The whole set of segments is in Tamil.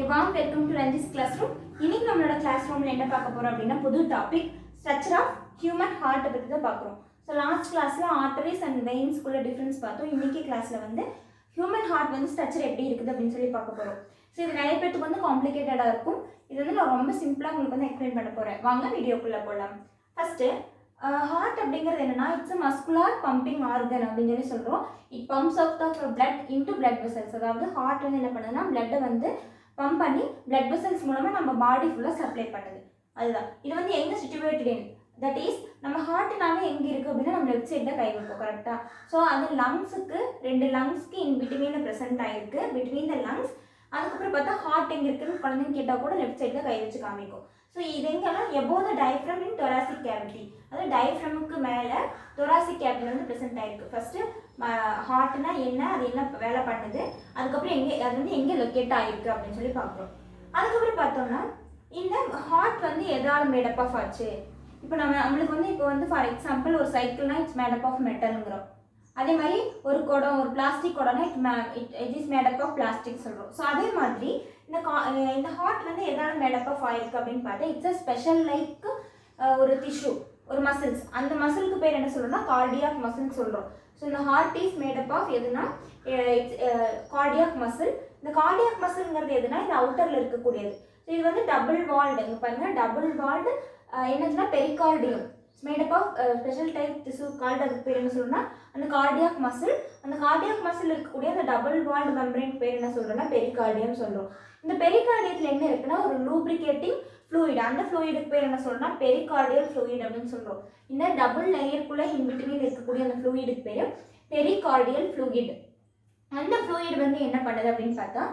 warm welcome to Ranji's classroom. இன்னைக்கு நம்மளோட கிளாஸ் ரூம்ல என்ன பார்க்க போறோம் அப்படின்னா புது topic structure of human heart பத்தி தான் பார்க்குறோம். ஸோ லாஸ்ட் கிளாஸ்ல ஆர்டரிஸ் அண்ட் வெயின்ஸ்குள்ள டிஃபரன்ஸ் பார்த்தோம். இன்னைக்கு கிளாஸ்ல வந்து ஹியூமன் ஹார்ட் வந்து ஸ்ட்ரக்சர் எப்படி இருக்குது அப்படின்னு சொல்லி பார்க்க போறோம். ஸோ இது நிறைய பேருக்கு வந்து காம்ப்ளிகேட்டடாக இருக்கும். இது வந்து நான் ரொம்ப சிம்பிளாக உங்களுக்கு வந்து எக்ஸ்பிளைன் பண்ண போறேன். வாங்க வீடியோக்குள்ள போகலாம். ஃபர்ஸ்ட் ஹார்ட் அப்படிங்கிறது என்னன்னா இட்ஸ் மஸ்குலர் பம்பிங் ஆர்கன் அப்படின்னு சொல்லி சொல்றோம். It pumps out of blood into blood vessels. அதாவது ஹார்ட் வந்து என்ன பண்ணுதுன்னா பிளட்டை வந்து பம்ப் பண்ணி பிளட் வெசல்ஸ் மூலமா நம்ம பாடி ஃபுல்லாக சப்ளை பண்ணுது. அதுதான் இது வந்து எங்க சிச்சுவேட்டட் இன் தட் இஸ் நம்ம ஹார்ட்னாவே எங்கே இருக்குது அப்படின்னா நம்ம லெஃப்ட் சைடில் கை வைப்போம் கரெக்டாக. ஸோ அது லங்ஸுக்கு 2 லங்ஸ்க்கு இன் பிட்வீனில் ப்ரெசென்ட் ஆகிருக்கு பிட்வீன் த லங்ஸ். அதுக்கப்புறம் பார்த்தா ஹார்ட் எங்கே இருக்குன்னு குழந்தைங்க கேட்டால் கூட லெஃப்ட் சைடில் கை வச்சு காமிக்கும். ஸோ இது எங்கெல்லாம் எபோவ் த டயஃப்ரம் இன் thoracic cavity, அதாவது டயஃப்ரமுக்கு மேலே thoracic cavity வந்து ப்ரெசென்ட் ஆகிருக்கு. ஃபஸ்ட்டு ஹார்ட்னா என்ன, அது என்ன வேலை பண்ணுது, அதுக்கப்புறம் எங்கே அது வந்து எங்கே லொக்கேட் ஆகிருக்கு அப்படின்னு சொல்லி பார்க்குறோம். அதுக்கப்புறம் பார்த்தோம்னா இந்த ஹார்ட் வந்து எதால் மேடப் ஆஃப் ஆச்சு. இப்போ நம்மளுக்கு வந்து இப்போ வந்து ஃபார் எக்ஸாம்பிள் ஒரு சைக்கிள்னா இட்ஸ் மேடப் ஆஃப் மெட்டலுங்கிறோம். அதே மாதிரி ஒரு குடம், ஒரு பிளாஸ்டிக் குடம்னா it is made up of plastic சொல்கிறோம். ஸோ அதே மாதிரி இந்த ஹார்ட் வந்து எதால் மேடப் ஆஃப் ஆயிருக்கு அப்படின்னு பார்த்தா இட்ஸ் அ ஸ்பெஷல் லைக் ஒரு டிஷ்யூ, ஒரு மசில்ஸ். அந்த மசிலுக்கு பேர் என்ன சொல்கிறோம்னா கார்டியாக் மசில்னு சொல்கிறோம். ஸோ இந்த ஹார்ட் இஸ் மேடப் ஆஃப் எதுனா கார்டியாக் மசில். இந்த கார்டியாக் மசில்ங்கிறது எதுனா இந்த அவுட்டரில் இருக்கக்கூடியது. ஸோ இது வந்து டபுள் வால்டு, இங்கே பாருங்கள் டபுள் வால்டு என்னச்சுன்னா pericardium made up of special type tissue called. அதுக்கு பேர் என்ன சொல்லணும்னா அந்த கார்டியாக் மசில். அந்த கார்டியாக் மசில் இருக்கக்கூடிய அந்த டபுள் வால்டு மெம்பரேன் பேர் என்ன சொல்கிறோம்னா பெரிகார்டியம் சொல்கிறோம். இந்த பெரிகார்டியத்தில் என்ன இருக்குன்னா ஒரு லூப்ரிகேட்டிங் ஃப்ளூயிட், அந்த ஃப்ளூயிடுக்கு பேர் என்ன சொல்கிறோம்னா பெரிகார்டியல் ஃப்ளூயிட் அப்படின்னு சொல்கிறோம். இந்த டபுள் லேயருக்குள்ளே இன்பிட்வீன் இருக்கக்கூடிய அந்த ஃப்ளூயிடுக்கு பேர் பெரிகார்டியல் ஃப்ளூயிட். அந்த ஃப்ளூயிட் வந்து என்ன பண்ணுது அப்படின்னு பார்த்தா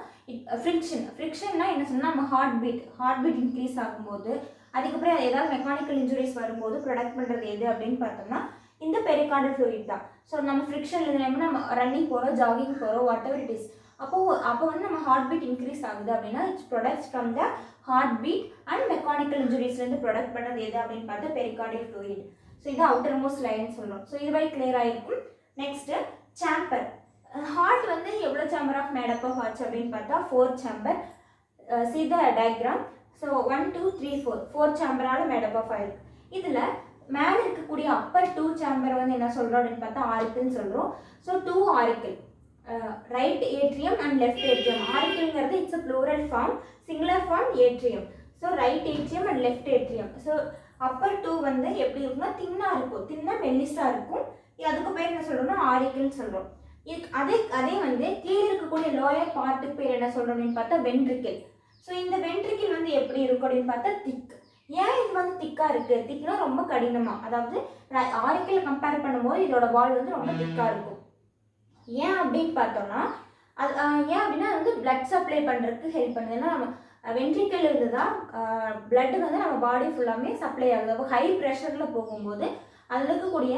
ஃப்ரிக்ஷன்னா என்ன சொன்னால் நம்ம ஹார்ட் பீட் இன்க்ரீஸ் ஆகும்போது, அதுக்கப்புறம் ஏதாவது மெக்கானிக்கல் இன்ஜுரிஸ் வரும்போது ப்ரொடக்ட் பண்ணுறது எது அப்படின்னு பார்த்தோம்னா இந்த பெரிகார்டியல் ஃப்ளூயிட் தான். ஸோ நம்ம ஃப்ரிக்ஷன் இல்லாமல் நம்ம ரன்னிங் போகிறோம், ஜாகிங் போகிறோம், வாட் எவர் இட் இஸ், அப்போ வந்து நம்ம ஹார்ட் பீட் இன்க்ரீஸ் ஆகுது அப்படின்னா it's protects from the heart beat and mechanical இன்ஜுரிஸ்லேருந்து ப்ரொடக்ட் பண்ணுறது எது அப்படின்னு பார்த்தா பெரிகார்டியல் ஃப்ளூயிட். ஸோ இது அவுட்டர் மோஸ்ட் லைன்னு சொல்கிறோம். ஸோ இது வரை கிளியர் ஆகிருக்கும். Next chamber. ஹார்ட் வந்து எவ்வளோ சேம்பர் ஆஃப் மேடப் ஆஃப் ஆச்சு அப்படின்னு பார்த்தா 4 chamber. See the diagram. So 1 2 3 4 சேம்பரால் மேடப் ஆஃப் ஆயிருக்கு. இதில் மேலே இருக்கக்கூடிய அப்பர் 2 சேம்பர் வந்து என்ன சொல்கிறோம் அப்படின்னு பார்த்தா ஆரிக்கிள்னு சொல்கிறோம். So 2 auricle, right atrium and left atrium. ஆரிக்கிள்ங்கிறது it's a plural form, singular form atrium. So right atrium and left atrium. So upper 2 வந்து எப்படி இருக்குன்னா தின்னாக இருக்கும், தின்னா மெல்லிஸாக இருக்கும். அதுக்கு பேர் என்ன சொல்கிறோம்னா ஆரிக்கிள்னு சொல்கிறோம். அதே வந்து கீழே இருக்கக்கூடிய லோயர் பார்ட்டுக்கு பேர் என்ன சொல்கிறோம் அப்படின்னு பார்த்தா வென்ட்ரிக்கிள். ஸோ இந்த வென்ட்ரிக்கிள் வந்து எப்படி இருக்கும் அப்படின்னு பார்த்தா திக். ஏன் இது வந்து திக்காக இருக்குது? திக்னா ரொம்ப கடினமாக, அதாவது ஆரிக்கிள் கம்பேர் பண்ணும்போது இதோட வால் வந்து ரொம்ப திக்காக இருக்கும். ஏன் அப்படின்னு பார்த்தோம்னா அது ஏன் அப்படின்னா அது வந்து பிளட் சப்ளை பண்ணுறதுக்கு ஹெல்ப் பண்ணுது. ஏன்னா நம்ம வென்ட்ரிக்கிள் இருந்து தான் பிளட் வந்து நம்ம பாடி ஃபுல்லாமே சப்ளை ஆகுது. அப்போ ஹை ப்ரெஷரில் போகும்போது அதில் இருக்கக்கூடிய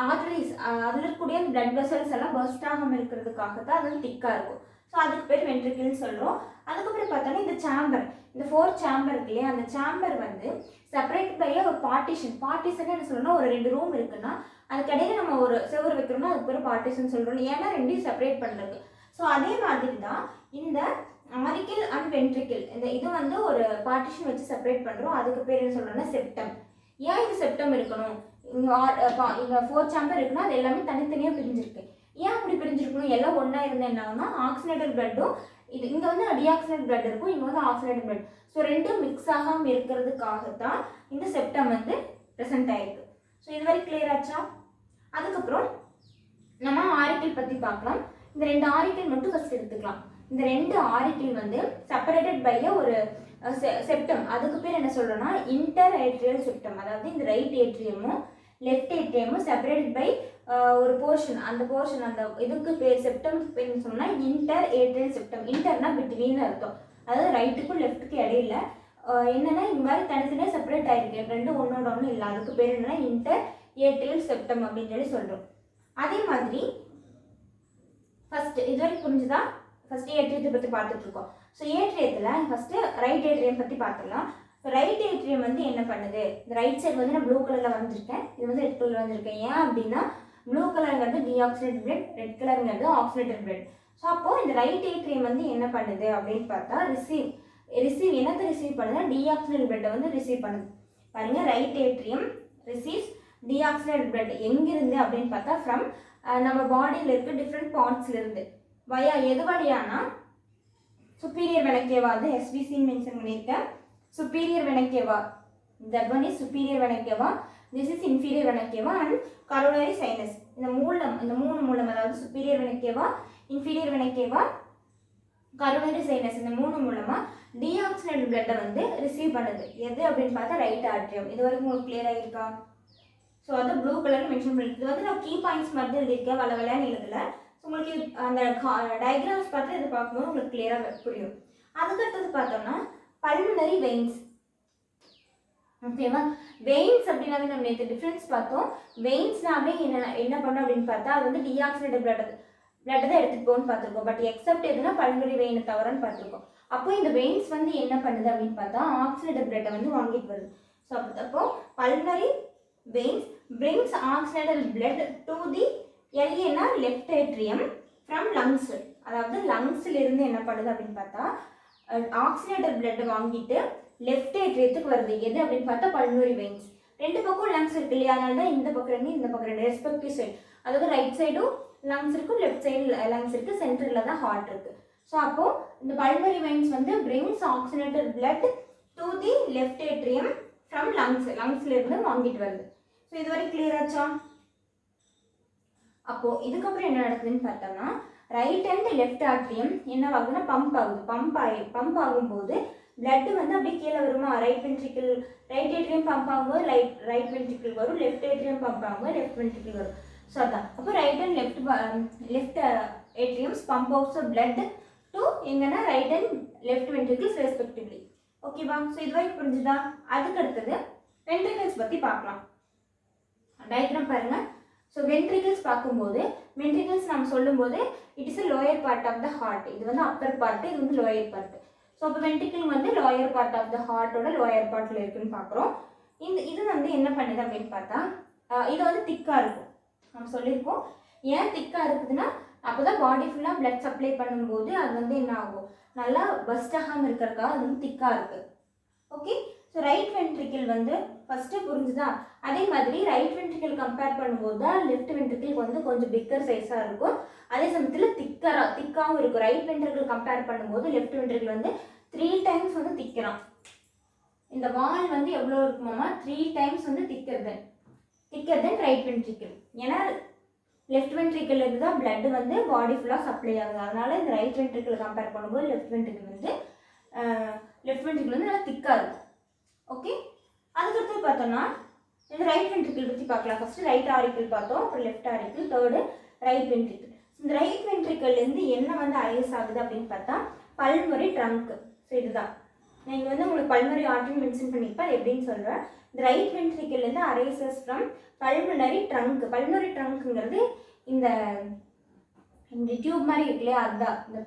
ஆர்டரிஸ், அதில் இருக்கக்கூடிய அந்த பிளட் வெசல்ஸ் எல்லாம் பர்ஸ்ட் ஆகாமல் இருக்கிறதுக்காக தான் அது வந்து திக்காக இருக்கும். ஸோ அதுக்கு பேர் வென்ட்ரிக்கிள்னு சொல்கிறோம். அதுக்கப்புறம் பார்த்தோன்னா இந்த சேம்பர், இந்த 4 சேம்பர் இருக்கு இல்லையா, அந்த சேம்பர் வந்து செப்பரேட் பை ஒரு பார்ட்டிஷன் என்ன சொல்லணும்னா ஒரு 2 ரூம் இருக்குன்னா அதுக்கடையில் நம்ம ஒரு செவரு வைக்கிறோம்னா அதுக்கு பேர் பார்ட்டிஷன் சொல்கிறோம். ஏன்னா 2 செப்பரேட் பண்ணுறது. ஸோ அதே மாதிரி தான் இந்த ஆரிக்கிள் அண்ட் வென்ட்ரிக்கிள் இந்த இது வந்து ஒரு பார்ட்டிஷன் வச்சு செப்பரேட் பண்ணுறோம். அதுக்கு பேர் என்ன சொல்கிறோம்னா செப்டம். ஏன் இது செப்டம் இருக்கணும்? இங்கே 4 சேம்பர் இருக்குன்னா அது எல்லாமே தனித்தனியாக பிரிஞ்சிருக்கு. ஏன் அப்படி பிரிஞ்சிருக்கணும்? எல்லாம் ஒன்றா இருந்தால் என்ன ஆகுனா ஆக்சிஜனேட்டட் பிளட்டும் இது இங்கே வந்து டிஆக்சிஜனேட் பிளட் இருக்கும், இங்கே வந்து ஆக்சிஜனேட்டட் பிளட். ஸோ 2 மிக்ஸ் ஆகாமல் இருக்கிறதுக்காகத்தான் இந்த செப்டம் வந்து ப்ரெசென்ட் ஆகிருக்கு. ஸோ இது வரை கிளியர் ஆச்சா? அதுக்கப்புறம் நம்ம ஆரிக்கிள் பற்றி பார்க்கலாம். இந்த 2 ஆரிக்கிள் மட்டும் ஃபஸ்ட் எடுத்துக்கலாம். இந்த 2 ஆரிக்கிள் வந்து செப்பரேட்டட் பை ஒரு செப்டம். அதுக்கு பேர் என்ன சொல்கிறோன்னா இன்டர் ஏட்ரியல் செப்டம். அதாவது இந்த ரைட் ஏட்ரியமும் லெஃப்ட் ஏட்ரியமும் செப்பரேட்டட் பை ஒரு போர்ஷன். அந்த போர்ஷன் அந்த இதுக்கு பேர் செப்டம்க்கு பேர் என்ன சொல்லணும்னா இன்டர் ஏட்ரியல் செப்டம். இன்டர்னா பிட்வீன் அர்த்தம், அதாவது ரைட்டுக்கும் லெஃப்ட்டுக்கும் இடையில என்னன்னா இந்த மாதிரி தனித்தனியாக செப்பரேட் ஆகிருக்கு, 2 ஒன்றோட ஒன்றும் இல்லை. அதுக்கு பேர் என்னன்னா இன்டர் ஏட்ரியல் செப்டம் அப்படின்னு சொல்லி சொல்கிறோம். அதே மாதிரி ஃபஸ்ட்டு இது வரைக்கும் புரிஞ்சுதான். ஃபஸ்ட்டு ஏட்ரியத்தை பற்றி பார்த்துட்டு இருக்கோம். ஸோ ஏட்ரியத்தில் ஃபஸ்ட்டு ரைட் ஏட்ரியம் பற்றி பார்த்துக்கலாம். ஸோ ரைட் ஏட்ரியம் வந்து என்ன பண்ணுது? இந்த ரைட் சைடு வந்து நான் ப்ளூ கலரில் வந்திருக்கேன், இது வந்து ரெட் கலரில் வந்திருக்கேன். ஏன் அப்படின்னா ப்ளூ கலருங்கிறது டீஆக்சிடேட்டட் பிளட், ரெட் கலருங்கிறது ஆக்சிடேட்டட் பிளட். ஸோ அப்போது இந்த ரைட் ஏட்ரியம் வந்து என்ன பண்ணுது அப்படின்னு பார்த்தா என்னத்தை ரிசீவ் பண்ணுதுன்னா டீஆக்சிஜனேட்டட் பிளட்டை வந்து ரிசீவ் பண்ணுது. பாருங்கள், right atrium receives deoxygenated blood எங்கிருந்து அப்படின்னு பார்த்தா ஃப்ரம் நம்ம பாடியில் இருக்க டிஃப்ரெண்ட் பார்ட்ஸ்லேருந்து வயா எது வழியானா சுப்பீரியர் வெனக்கேவா, அது எஸ்பிசின்னு மென்ஷன் பண்ணியிருக்கேன். Superior vena cava, that one is superior vena cava, this is inferior vena cava and coronary sinus. இந்த மூணு மூலம் அதாவது superior vena cava, inferior vena cava, coronary sinus இந்த மூணு மூலமா டீஆக்சிஜனேட்டட் பிளட்டை வந்து ரிசீவ் பண்ணுது. எது அப்படின்னு பார்த்தா ரைட் ஆட்ரியம். இது வரைக்கும் உங்களுக்கு கிளியராக இருக்கா? ஸோ அது ப்ளூ கலர் மென்ஷன் பண்ணிருக்கு. இது வந்து நான் கீ பாயிண்ட்ஸ் மாதிரி எழுதியிருக்கேன், வளவலன்னு எழுதல. ஸோ உங்களுக்கு அந்த டயக்ராம்ஸ் பார்த்து இது பார்க்கும்போது உங்களுக்கு கிளியராக புரியும். அதுக்கடுத்தது பார்த்தோம்னா பல்மனரி வெயின்ஸ். ஓகேவா? வெயின்ஸ் அப்படின்னாவே நம்ம நேற்று டிஃப்ரென்ஸ் பார்த்தோம். வெயின்ஸ்னாவே என்ன பண்ணோம் அப்படின்னு பார்த்தா அது வந்து டீஆக்சிஜனேட்டட் பிளட் தான் எடுத்துகிட்டு போகணும்னு பார்த்துருக்கோம். பட் எக்ஸப்ட் எதுனா பல்மனரி வெயினை தவிரன்னு பார்த்துருக்கோம். அப்போ இந்த வெயின்ஸ் வந்து என்ன பண்ணுது அப்படின்னு பார்த்தா ஆக்சிஜனேட்டட் பிளட்டை வந்து வாங்கிட்டு வருது. ஸோ அப்போ pulmonary veins brings oxygenated blood to the LAனா லெஃப்ட் ஏட்ரியம் ஃப்ரம் லங்ஸ். அதாவது லங்ஸில் இருந்து என்ன பண்ணுது அப்படின்னு பார்த்தா ஆக்சிஜனேட்டட் பிளட் வாங்கிட்டு லெஃப்ட் ஏட்ரியத்துக்கு வருது. எது அப்படின்னு பார்த்தா பல்மனரி வெயின்ஸ். ரெண்டு பக்கம் லங்ஸ் இருக்கு இல்லையா, அதனால தான் இந்த பக்கம் ரெண்டு இந்த பக்கம் ரெண்டு ரெஸ்பெக்டிவ் சைடு. அதாவது ரைட் சைடும் லங்ஸ் இருக்கும், லெஃப்ட் சைடு லங்ஸ் இருக்கு, சென்டரில் தான் ஹார்ட் இருக்கு. ஸோ அப்போ இந்த பல்மனரி வெயின்ஸ் வந்து brings oxygenated blood to the left atrium from லங்ஸ்ல இருந்து வாங்கிட்டு வருது. ஸோ இது வரைக்கும் கிளியர் ஆச்சா? அப்போ இதுக்கப்புறம் என்ன நடக்குதுன்னு பார்த்தோம்னா ரைட் அண்ட் லெஃப்ட் ஆட்ரியம் என்ன ஆகுதுன்னா பம்ப் ஆகுது. பம்ப் ஆகும்போது பிளட் வந்து அப்படியே கீழே வருமா, ரைட் ஏட்ரியம் பம்ப் ஆகும்போது ரைட் வென்ட்ரிக்கிள் வரும், லெஃப்ட் ஏட்ரியம் பம்ப் ஆகும்போது லெஃப்ட் வென்ட்ரிக்கிள் வரும். ஸோ அதான் அப்போ right and left atriums pump outs blood to எங்கன்னா right and left ventricles respectively. ஓகேவா? ஸோ இது வரைக்கும் புரிஞ்சுதா? அதுக்கு அடுத்தது வென்ட்ரிக்கிள்ஸ் பற்றி பார்க்கலாம். டயக்ராம் பாருங்க. ஸோ வென்ட்ரிக்கிள்ஸ் பார்க்கும்போது வென்ட்ரிக்கிள்ஸ் நம்ம சொல்லும்போது it is lower part of the heart. இது வந்து அப்பர் பார்ட், இது வந்து லோயர் பார்ட். ஸோ அப்போ வென்ட்ரிக்கிள் வந்து லோயர் பார்ட் ஆஃப் த ஹார்ட்டோட லோயர் பார்ட்டில் இருக்குன்னு பார்க்குறோம். இது வந்து என்ன பண்ணுது அப்படின்னு பார்த்தா இது வந்து திக்காக இருக்கும். நம்ம சொல்லியிருக்கோம் ஏன் திக்காக இருக்குதுன்னா அப்போ தான் பாடி ஃபுல்லாக பிளட் சப்ளை பண்ணும்போது அது வந்து என்ன ஆகும், நல்லா பஸ்ட் ஆகாமல் இருக்கிறதுக்காக அது வந்து திக்காக இருக்குது. ஓகே? ஸோ ரைட் வென்ட்ரிக்கிள் வந்து ஃபஸ்ட்டு புரிஞ்சுதா? அதே மாதிரி ரைட் வென்ட்ரிக்கிள் கம்பேர் பண்ணும்போது தான் லெஃப்ட் வென்ட்ரிக்கிள் வந்து கொஞ்சம் பிக்கர் சைஸாக இருக்கும். அதே சமயத்தில் திக்காகவும் இருக்கும். ரைட் வென்ட்ரிக்கிள் கம்பேர் பண்ணும்போது லெஃப்ட் வென்ட்ரிக்கிள் வந்து 3 times வந்து திக்கிறான். இந்த வால் வந்து எவ்வளோ இருக்குமாமா 3 times வந்து திக்கர் தென் ரைட் வென்ட்ரிக்கிள். ஏன்னா லெஃப்ட் வென்ட்ரிக்கிள் இருந்து தான் பிளட் வந்து பாடி ஃபுல்லாக சப்ளை ஆகுது. அதனால இந்த ரைட் வென்ட்ரிக்கிள் கம்பேர் பண்ணும்போது லெஃப்ட் வென்ட்ரிக்கிள் வந்து நல்லா திக்காக இருக்கும். ஓகே? அதுக்கடுத்து பார்த்தோம்னா இந்த ரைட் வென்ட்ரிக்கிள் பற்றி பார்க்கலாம். ஃபஸ்ட்டு ரைட் ஆரிக்கிள் பார்த்தோம், அப்புறம் left auricle, third right ventricle. இந்த ரைட் வென்ட்ரிக்கிள்லேருந்து என்ன வந்து அரைஸ் ஆகுது அப்படின்னு பார்த்தா பல்மனரி ட்ரங்க். ஸோ இதுதான் நீங்கள் வந்து உங்களுக்கு பல்மனரி ஆர்ட்ரின்னு மென்ஷன் பண்ணியிருப்பேன். அது எப்படின்னு சொல்கிறேன். இந்த ரைட் வென்ட்ரிக்கிள்லேருந்து arises from pulmonary trunk. Pulmonary ட்ரங்க்குங்கிறது இந்த டியூப் மாதிரி இருக்கு இல்லையா, அதுதான் இந்த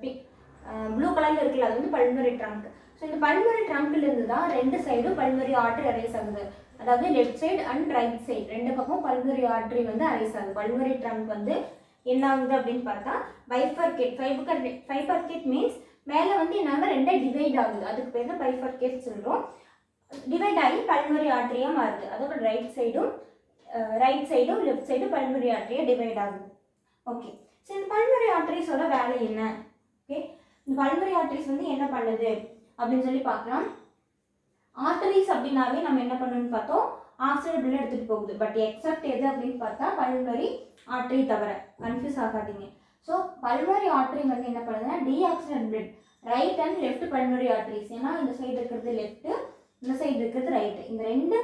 ப்ளூ கலரில் இருக்குல்ல, அது வந்து பல்மனரி ட்ரங்க். ஸோ இந்த பல்மனரி ட்ரங்க்லேருந்து தான் ரெண்டு சைடும் பல்மனரி ஆர்ட்ரி அரைஸ் ஆகுது. அதாவது left side and right side ரெண்டு பக்கம் பல்மனரி ஆர்ட்ரி வந்து அரைஸ் ஆகுது. பல்மனரி ட்ரங்க் வந்து என்ன ஆகுது அப்படின்னு பார்த்தா பைஃபர்கேட். பைஃபர்கேட் மீன்ஸ் மேலே வந்து என்ன ரெண்டாக டிவைட் ஆகுது. அதுக்கு பேர் தான் பைஃபர்கேட் சொல்கிறோம். டிவைட் ஆகி பல்மனரி ஆர்ட்ரியாக மாறுது. அதாவது ரைட் சைடும் லெஃப்ட் சைடும் பல்மனரி ஆர்ட்ரியாக டிவைட் ஆகுது. ஓகே? ஸோ இந்த பல்மனரி ஆர்ட்ரிஸோட வேலை என்ன? ஓகே, இந்த பல்மனரி ஆர்ட்ரிஸ் வந்து என்ன பண்ணுது அப்படின்னு சொல்லி பார்க்கலாம். ஆர்டரிஸ் அப்படின்னாவே நம்ம என்ன பண்ணணும்னு பார்த்தோம், ஆக்சிஜன் பிளட் எடுத்துகிட்டு போகுது. பட் எக்ஸப்ட் எது அப்படின்னு பார்த்தா பல்மனரி ஆர்ட்ரி தவிர, கன்ஃபியூஸ் ஆகாதீங்க. ஸோ பல்மனரி ஆர்ட்ரி வந்து என்ன பண்ணுதுன்னா deoxygenated blood right and left pulmonary arteries. ஏன்னா இந்த சைடு இருக்கிறது லெஃப்ட், இந்த சைடு இருக்கிறது ரைட். இந்த ரெண்டு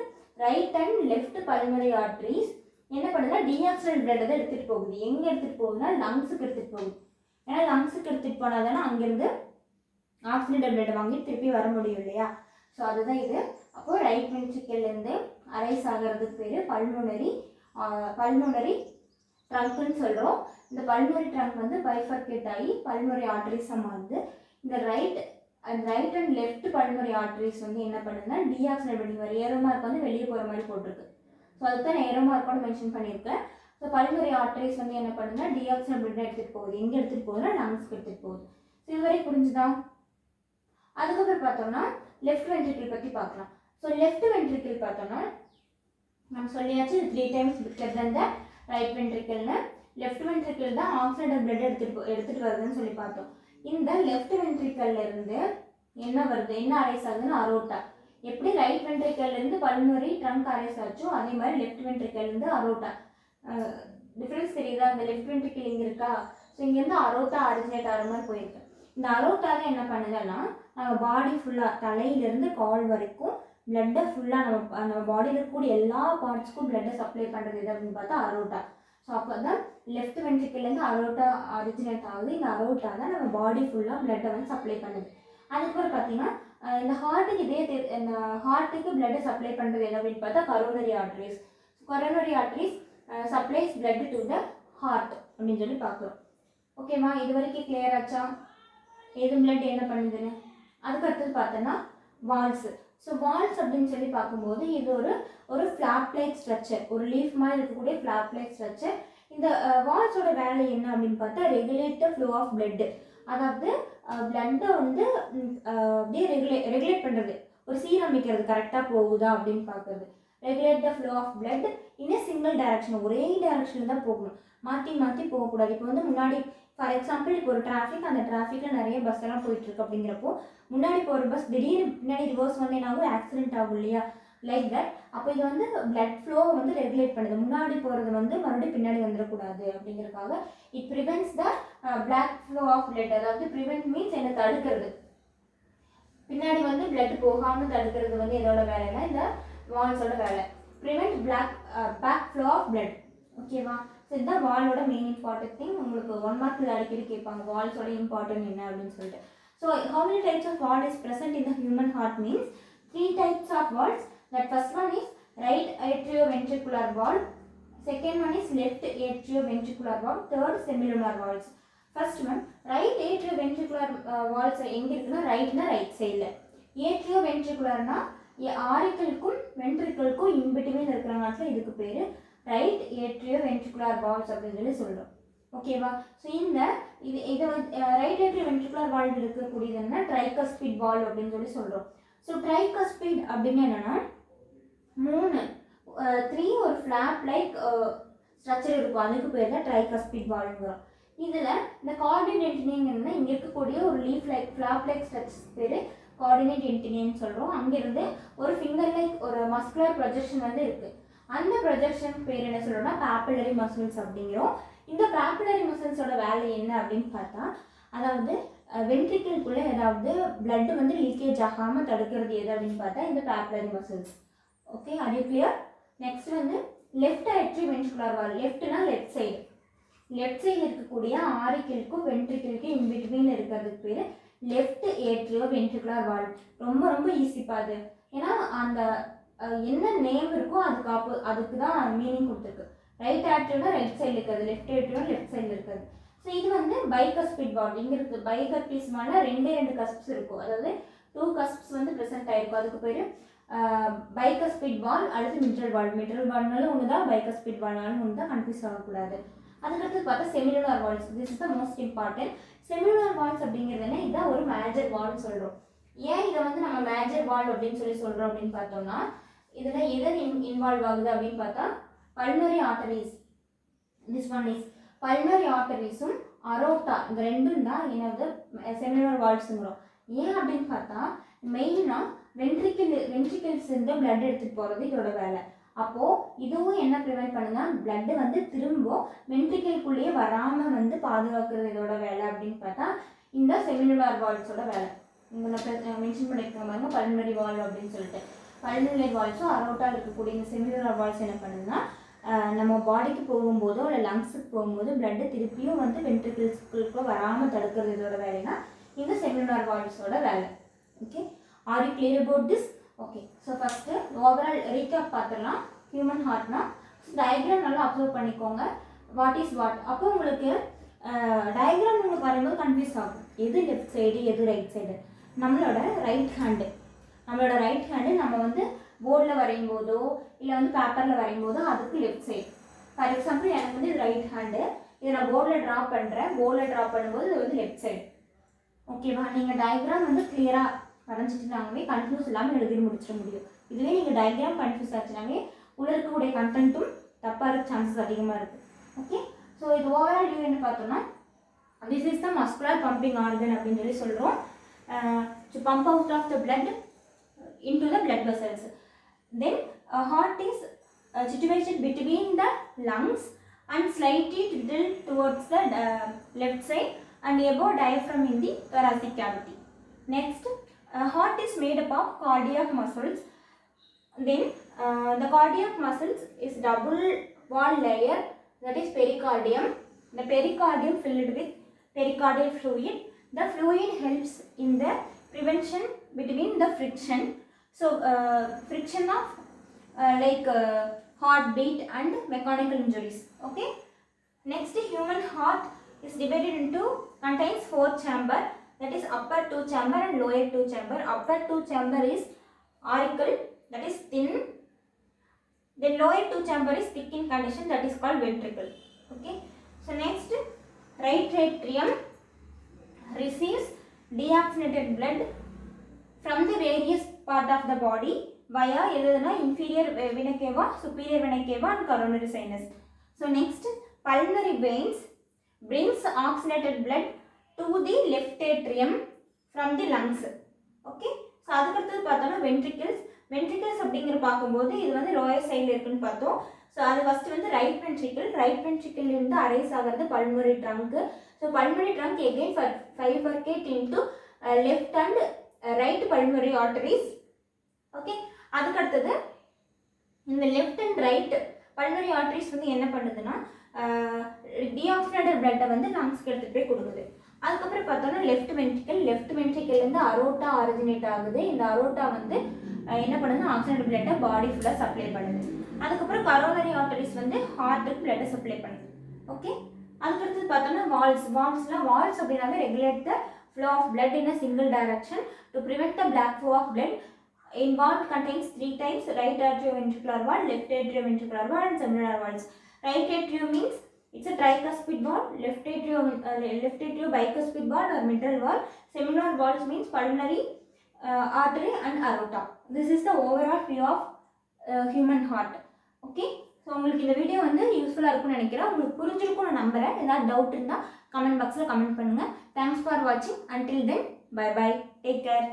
right and left pulmonary arteries என்ன பண்ணுதுன்னா டீஆக்சிஜனேட்டட் பிளட் தான் எடுத்துகிட்டு போகுது. எங்கே எடுத்துகிட்டு போகுதுன்னா லங்ஸுக்கு எடுத்துகிட்டு போகுது. ஏன்னா லங்ஸுக்கு எடுத்துகிட்டு போனால் தானே அங்கேருந்து ஆக்சிஜனேட்டட் பிளட் வாங்கி திருப்பி வர முடியும் இல்லையா. ஸோ அதுதான் இது. அப்போது ரைட் வென்ட்ரிக்கிள்லேருந்து அரைஸ் ஆகிறதுக்கு பேர் பல்மனரி ட்ரங்க்னு சொல்கிறோம். இந்த பல்மனரி ட்ரங்க் வந்து பைஃபர்கேட் ஆகி பல்மனரி ஆர்டரிஸாக மாறுது. இந்த right and left pulmonary arteries வந்து என்ன பண்ணுதுன்னா டீஆக்சிஜனேட் பண்ணி ஏரோ மார்க் வந்து வெளியே போகிற மாதிரி போட்டிருக்கு. ஸோ அதுக்கு நான் ஏரோ மார்க்கோடு மென்ஷன் பண்ணியிருக்கேன். ஸோ பல்மனரி ஆர்டரிஸ் வந்து என்ன பண்ணுதுன்னா டீஆக்சிஜனேட் பண்ணி எடுத்துகிட்டு போகுது. எங்கே எடுத்துகிட்டு போகுதுன்னா லங்ஸ்க்கு எடுத்துகிட்டு போகுது. ஸோ இதுவரை புரிஞ்சுதா? அதுக்கப்புறம் பார்த்தோம்னா லெஃப்ட் வென்ட்ரிக்கிள் பற்றி பார்க்கலாம். ஸோ லெஃப்ட் வென்ட்ரிக்கிள் பார்த்தோம்னா நம்ம சொல்லியாச்சு 3 times bigger than the right வென்ட்ரிக்கிள்னு. லெஃப்ட் வென்ட்ரிக்கிள் தான் ஆக்சிஜன் பிளட் எடுத்துகிட்டு வருதுன்னு சொல்லி பார்த்தோம். இந்த லெஃப்ட் வென்ட்ரிக்கல்ல இருந்து என்ன வருது, என்ன அரைஸ் ஆகுதுன்னு அரோட்டா. எப்படி ரைட் வென்ட்ரிக்கல்ல இருந்து பல்மனரி ட்ரங்க் அரைஸ் ஆச்சோ அதே மாதிரி லெஃப்ட் வென்ட்ரிக்கல்ல இருந்து அரோட்டா. டிஃபரன்ஸ் தெரியுதா? அந்த லெஃப்ட் வென்ட்ரிக்கல் இங்கே இருக்கா, ஸோ இங்கேருந்து அரோட்டா அரிஜினேட் ஆகிற மாதிரி போயிருக்கு. இந்த அரோட்டா தான் என்ன பண்ணுதுன்னா நம்ம பாடி ஃபுல்லாக தலையிலேருந்து கால் வரைக்கும் பிளட்டை ஃபுல்லாக நம்ம பாடியில் இருக்கக்கூடிய எல்லா பார்ட்ஸ்க்கும் பிளட்டை சப்ளை பண்ணுறது எது அப்படின்னு பார்த்தா அரோட்டா. ஸோ அப்போ தான் லெஃப்ட் வென்ட்ரிக்கல்லேருந்து அரோட்டா அரிஜினேட் ஆகுது. இந்த அரோட்டா தான் நம்ம பாடி ஃபுல்லாக பிளட்டை வந்து சப்ளை பண்ணுது. அதுக்கப்புறம் பார்த்தீங்கன்னா இந்த ஹார்ட்டுக்கு இந்த ஹார்ட்டுக்கு பிளட்டை சப்ளை பண்ணுறது எது அப்படின்னு பார்த்தா coronary arteries. Coronary arteries supplies blood to the heart அப்படின்னு சொல்லி பார்க்குறோம். ஓகேவா? இது வரைக்கும் கிளியர் ஆச்சா எது பிளட் என்ன பண்ணுதுன்னு? அதுக்கு அடுத்தது பார்த்தோன்னா வால்ஸு. ஸோ வால்ஸ் அப்படின்னு சொல்லி பார்க்கும்போது இது ஒரு ஃப்ளாப் லைக் ஸ்ட்ரக்சர், ஒரு லீஃப் மாதிரி இருக்கக்கூடிய ஃப்ளாப் லைக் ஸ்ட்ரக்சர். இந்த வால்ஸோட வேலை என்ன அப்படின்னு பார்த்தா regulate the flow of blood. அதாவது பிளட்டை வந்து அப்படியே ரெகுலேட் பண்ணுறது, ஒரு சீரமைக்கிறது, கரெக்டாக போகுதா அப்படின்னு பார்க்குறது. Regulate the flow of blood in a single direction, ஒரே டைரக்ஷனில் தான் போகணும், மாற்றி மாற்றி போகக்கூடாது. இப்போ வந்து முன்னாடி ஃபார் எக்ஸாம்பிள் இப்போ ஒரு டிராஃபிக், அந்த டிராஃபிக்கில் நிறைய பஸ் எல்லாம் போயிட்டுருக்கு அப்படிங்கிறப்போ முன்னாடி போகிற பஸ் திடீர்னு பின்னாடி ரிவர்ஸ் வந்து என்னாகும், ஆக்சிடென்ட் ஆகும் இல்லையா, லைக் தட். அப்போ இது வந்து பிளட் ஃப்ளோவை வந்து ரெகுலேட் பண்ணுது, முன்னாடி போகிறது வந்து மறுபடியும் பின்னாடி வந்துடக்கூடாது அப்படிங்கிறதுக்காக. It prevents the black flow of blood. அதாவது ப்ரிவென்ட் மீன்ஸ் என்ன, தடுக்கிறது, பின்னாடி வந்து பிளட் போகாமல் தடுக்கிறது வந்து எதோட வேலைன்னா இந்த வால்ஸோட வேலை. Prevent back flow of blood. ஓகேவா? ஸோ இதுதான் வாலோட மெயின் இம்பார்ட்டன்ட் திங். உங்களுக்கு 1 மார்க்கில் அடிக்கடி கேட்பாங்க வால்ஸோட இம்பார்ட்டன்ட் என்ன அப்படின்னு சொல்லிட்டு. So how many types of valve is present in the human heart means 3 types of valves. That first one is right atrioventricular valve, second one is left atrioventricular valve, third semilunar valves. First one right atrioventricular valves எங்க இருக்குன்னா ரைட்னா ரைட் சைடில், ஏட்ரியோவென்ட்ரிகுலர்னா ஆரிக்கலுக்கும் வென்ட்ரிக்கலுக்கும் இன்பிட்வீன் இருக்கிறனால இதுக்கு பேர் ரைட் ஏட்ரியோவென்ட்ரிகுலர் வால்வ்ஸ் அப்படின்னு சொல்லி சொல்கிறோம். ஓகேவா? ஸோ இதை வந்து ரைட் ஏட்ரியோவென்ட்ரிகுலர் வால்வ் இருக்கக்கூடியது என்னன்னா ட்ரைகஸ்பிட் வால்வ் அப்படின்னு சொல்லி சொல்கிறோம். ஸோ ட்ரைகஸ்பிட் அப்படின்னு என்னென்னா 3 ஒரு ஃப்ளாப் லைக் ஸ்ட்ரக்சர் இருக்கும், அதுக்கு பேர் தான் ட்ரைகஸ்பிட் வால்வுங்கிறோம். இதில் இந்த கோஆர்டினேட் என்னன்னா இங்கே இருக்கக்கூடிய ஒரு leaf like flop like structure பேர் கோஆர்டினேட் என்டினின்னு சொல்கிறோம். அங்கேருந்து ஒரு ஃபிங்கர் லைக் ஒரு மஸ்குலர் ப்ரொஜெக்ஷன் வந்து இருக்குது. அந்த ப்ரொஜெக்ஷன் பேர் என்ன சொல்கிறோம்னா பாப்புலரி மசில்ஸ் அப்படிங்கிறோம். இந்த பாப்புலரி மசில்ஸோட வேலை என்ன அப்படின்னு பார்த்தா, அதாவது வென்ட்ரிக்கிள்குள்ளே ஏதாவது பிளட் வந்து லீக்கேஜ் ஆகாமல் தடுக்கிறது எது அப்படின்னு பார்த்தா இந்த papillary muscles. Okay, are you clear? Next வந்து லெஃப்ட் ஏட்ரியோவென்ட்ரிகுலர் வால்வ். லெஃப்ட்னா லெஃப்ட் சைடு, லெஃப்ட் சைடு இருக்கக்கூடிய ஆரிக்கிள்க்கும் வென்ட்ரிக்கிள்க்கும் இன்பிட்வீன் இருக்கிறதுக்கு பேர் லெஃப்ட் ஏட்ரியோவென்ட்ரிகுலர் வால்வ். ரொம்ப ரொம்ப ஈஸிப்பா அது. ஏன்னா அந்த என்ன நேம் இருக்கோ அதுக்கு தான் மீனிங் கொடுத்துருக்கு. ரைட் ஆட்ரியோனா ரைட் சைடில் இருக்கிறது, லெஃப்ட் ஆட்ரியோனா லெஃப்ட் சைடில் இருக்கிறது. ஸோ இது வந்து பைகஸ்பிட் வால்வ். இங்கே இருக்குது பைகஸ்பிஸ்மான 2 கஸ்ப்ஸ் இருக்கும், அதாவது 2 கஸ்ப்ஸ் வந்து ப்ரெசென்ட் ஆகிருக்கும். அதுக்கு பேர் பைகஸ்பிட் வால்வ். அடுத்து மிட்ரல் வால்வ். மிட்ரல் வால்வ்னாலும் ஒன்று தான், பைகஸ்பிட் வால்வ்னாலும் ஒன்று தான், கன்ஃபியூஸ் ஆகக்கூடாது. அதுக்கடுத்து பார்த்தா semilunar valves. This is the most important. Semilunar valves அப்படிங்கிறதுனா இதுதான் ஒரு மேஜர் வால்வ் சொல்கிறோம். ஏன் இதை வந்து நம்ம மேஜர் வால்வ் அப்படின்னு சொல்கிறோம் அப்படின்னு பார்த்தோம்னா, இதில் எது இன்வால்வ் ஆகுது அப்படின்னு பார்த்தா pulmonary arteries. This one is pulmonary ஆர்டரிஸும் அரோட்டா, இந்த ரெண்டும் தான் என்னது செமிலுனார் வால்வ்ஸுங்கிறோம். ஏன் அப்படின்னு பார்த்தா மெயினாக வென்ட்ரிக்கிள்ஸ் இருந்து பிளட் எடுத்துகிட்டு போகிறது இதோட வேலை. அப்போது இதுவும் என்ன ப்ரிவென்ட் பண்ணுன்னா பிளட்டு வந்து திரும்ப வென்ட்ரிக்கிள்குள்ளேயே வராமல் வந்து பாதுகாக்கிறது இதோட வேலை அப்படின்னு பார்த்தா இந்த செமிலுனார் வால்வ்ஸோட வேலை. இங்கே மென்ஷன் பண்ணியிருக்காங்க பாருங்க பல்மனரி வால்வ் அப்படின்னு சொல்லிட்டு. பல்மனரி வால்வ்ஸும் அரோட்டா இருக்கக்கூடிய இந்த செமிலுனார் வால்வ்ஸ் என்ன பண்ணுதுன்னா நம்ம பாடிக்கு போகும்போதோ இல்லை லங்ஸுக்கு போகும்போது பிளட்டு திருப்பியும் வந்து வென்ட்ரிக்கிள்ஸ்க்குள்ளே வராமல் தடுக்கிறது இதோட வேலைன்னா இந்த செமிலுனார் வால்வ்ஸோட வேலை. Okay, are you clear about this? Okay, so first overall recap பார்த்துடலாம். ஹியூமன் ஹார்ட்னா டயக்ராம் நல்லா அப்சர்வ் பண்ணிக்கோங்க. What is what. அப்போ உங்களுக்கு டயக்ராம் உங்களுக்கு வரும்போது கன்ஃபியூஸ் ஆகும், எது லெஃப்ட் சைடு எது ரைட் சைடு. நம்மளோட ரைட் ஹேண்டு நம்ம வந்து போர்டில் வரையும் போதோ இல்லை வந்து பேப்பரில் வரையும் போதோ அதுக்கு லெஃப்ட் சைடு. ஃபார் எக்ஸாம்பிள் எனக்கு வந்து இது ரைட் ஹேண்டு, இதை நான் போர்டில் ட்ரா பண்ணுறேன். போர்டில் ட்ரா பண்ணும்போது இது வந்து லெஃப்ட் சைடு. ஓகேவா? நீங்கள் டயக்ராம் வந்து கிளியராக வரைஞ்சிட்டுனாவே கன்ஃபியூஸ் இல்லாமல் எழுதி முடிச்சிட முடியும். இதுவே நீங்கள் டயக்ராம் கன்ஃபியூஸ் ஆச்சுனாவே உள்ள இருக்கக்கூடிய கண்டென்ட்டும் தப்பாக இருக்க சான்சஸ் அதிகமாக இருக்குது. ஓகே, ஸோ இது ஓவரால் வியூ என்ன பார்த்தோம்னா, this is the muscular pumping organ அப்படின்னு சொல்லி சொல்கிறோம். To pump out of the blood into the blood vessels. Then heart is situated between the lungs and slightly tilted towards the left side and above diaphragm in the thoracic cavity. Next, heart is made up of cardiac muscles. Then the cardiac muscles is double wall layer, that is pericardium. The pericardium filled with pericardial fluid. The fluid helps in the prevention between the friction. So friction of heartbeat and mechanical injuries. Okay, next, human heart is divided into contains 4 chamber, that is upper 2 chamber and lower 2 chamber. Upper 2 chamber is auricle, that is thin. Then lower 2 chamber is thick in condition, that is called ventricle. Okay, so next, right atrium receives deoxygenated blood from the various part of the body via inferior vena cava, superior vena cava and coronary sinus. So next, pulmonary veins brings oxygenated blood to the left atrium from the lungs. Okay, so அதுக்கடுத்து பார்த்தோம்னா வென்ட்ரிக்கிள்ஸ் அப்படிங்கிற பார்க்கும்போது இது வந்து லோயர் சைடில் இருக்குன்னு பார்த்தோம். ஸோ அது ஃபஸ்ட்டு வந்து ரைட் வென்ட்ரிக்கிள் இருந்து அரைஸ் ஆகிறது பல்மனரி ட்ரங்க்கு. So pulmonary trunk again bifurcate into left and right pulmonary arteries. Okay, அதுக்கடுத்தது இந்த left and right pulmonary arteries வந்து என்ன பண்ணுதுன்னா டீஆக்சிஜனேட்டட் பிளட்டை வந்து லங்ஸ்க்கு எடுத்துகிட்டு போய் கொடுக்குது. அதுக்கப்புறம் பார்த்தோன்னா லெஃப்ட் வென்ட்ரிக்கிள்லேருந்து அரோட்டா ஆரிஜினேட் ஆகுது. இந்த அரோட்டா வந்து என்ன பண்ணுதுன்னா ஆக்சிஜனேட்டட் பிளட்டை பாடி ஃபுல்லாக சப்ளை பண்ணுது. அதுக்கப்புறம் கரோனரி ஆர்டரிஸ் வந்து ஹார்ட்டுக்கு பிளட்டை சப்ளை பண்ணுது. ஓகே, அதுக்கடுத்தது பார்த்தோன்னா வால்ஸ் அப்படின்னாவே regulate the flow of blood in a single direction to prevent the black flow of blood. In valve contains 3 types: right atrioventricular valve, left atrioventricular valve and semilunar valves. Right atrium means it's a tricuspid valve, left atrium bicuspid valve or mitral valve. Semilunar valves means pulmonary artery and aorta. This is the overall view of human heart. Okay, so உங்களுக்கு இந்த வீடியோ வந்து யூஸ்ஃபுல்லாக இருக்கும்னு நினைக்கிறேன். உங்களுக்கு புரிஞ்சிருக்கும் நான் நம்புகிறேன். ஏதாவது டவுட் இருந்தால் கமெண்ட் பாக்ஸில் கமெண்ட் பண்ணுங்கள். தேங்க்ஸ் ஃபார் வாட்சிங். Until then, bye bye, take care.